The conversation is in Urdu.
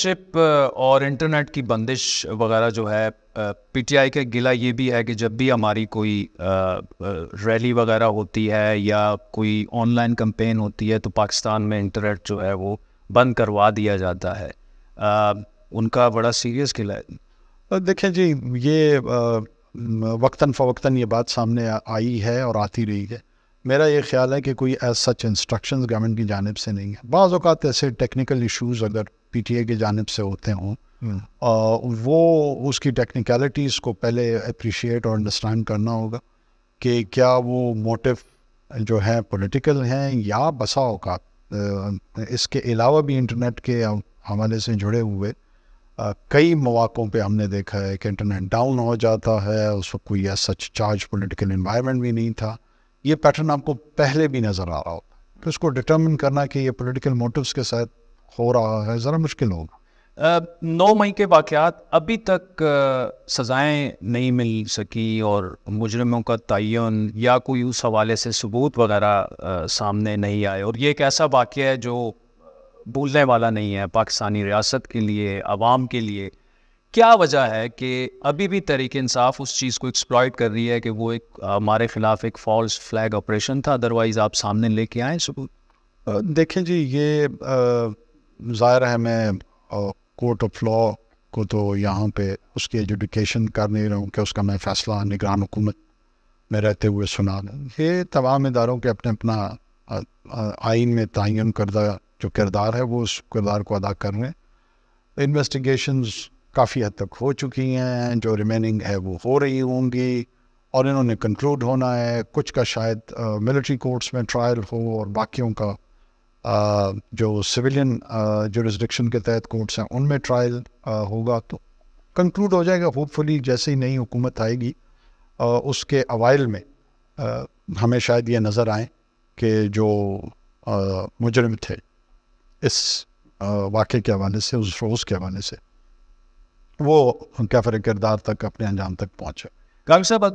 سینسرشپ اور انٹرنیٹ کی بندش وغیرہ جو ہے، پی ٹی آئی کا گلہ یہ بھی ہے کہ جب بھی ہماری کوئی ریلی وغیرہ ہوتی ہے یا کوئی آن لائن کمپین ہوتی ہے تو پاکستان میں انٹرنیٹ جو ہے وہ بند کروا دیا جاتا ہے. ان کا بڑا سیریس گلہ ہے. دیکھیں جی، یہ وقتاً فوقتاً یہ بات سامنے آئی ہے اور آتی رہی ہے. میرا یہ خیال ہے کہ کوئی ایز سچ انسٹرکشنز گورنمنٹ کی جانب سے نہیں ہے. بعض اوقات ایسے ٹیکنیکل ایشوز اگر پی ٹی اے کی جانب سے ہوتے ہوں، وہ اس کی ٹیکنیکلٹیز کو پہلے اپریشیٹ اور انڈرسٹینڈ کرنا ہوگا کہ کیا وہ موٹیو جو ہے پولیٹیکل ہیں، یا بسا اوقات اس کے علاوہ بھی انٹرنیٹ کے حوالے سے جڑے ہوئے کئی مواقعوں پہ ہم نے دیکھا ہے کہ انٹرنیٹ ڈاؤن ہو جاتا ہے. اس وقت کوئی ایسا چارج پولیٹیکل انوائرمنٹ بھی نہیں تھا. یہ پیٹرن آپ کو پہلے بھی نظر آ رہا ہوتا ہے. پھر اس کو ڈٹرمن کرنا کہ یہ پولیٹیکل موٹیوز کے ساتھ ہو رہا ہے ذرا مشکل ہوگا. 9 مئی کے واقعات ابھی تک سزائیں نہیں مل سکی اور مجرموں کا تعین یا کوئی اس حوالے سے ثبوت وغیرہ سامنے نہیں آئے، اور یہ ایک ایسا واقعہ ہے جو بھولنے والا نہیں ہے پاکستانی ریاست کے لیے، عوام کے لیے. کیا وجہ ہے کہ ابھی بھی تحریک انصاف اس چیز کو ایکسپلائٹ کر رہی ہے کہ وہ ایک ہمارے خلاف ایک فالس فلیگ آپریشن تھا، ادروائز آپ سامنے لے کے آئیں ثبوت؟ دیکھیں جی، یہ ظاہر ہے میں کورٹ آف لا کو تو یہاں پہ اس کی ایجوڈیکیشن کر نہیں رہا ہوں کہ اس کا میں فیصلہ نگران حکومت میں رہتے ہوئے سنا دوں. یہ تمام اداروں کے اپنے اپنا آئین میں تعین کردہ جو کردار ہے وہ اس کردار کو ادا کر رہے ہیں. انویسٹیگیشنز کافی حد تک ہو چکی ہیں، جو ریمیننگ ہے وہ ہو رہی ہوں گی اور انہوں نے کنکلوڈ ہونا ہے. کچھ کا شاید ملٹری کورٹس میں ٹرائل ہو اور باقیوں کا جو سویلین جورسڈکشن کے تحت کورٹس ہیں ان میں ٹرائل ہوگا تو کنکلوڈ ہو جائے گا. ہوپ فلی جیسے ہی نئی حکومت آئے گی اس کے اوائل میں ہمیں شاید یہ نظر آئیں کہ جو مجرم تھے اس واقعے کے حوالے سے، اس روز کے حوالے سے، وہ کیفر کردار تک اپنے انجام تک پہنچے. غالب صاحب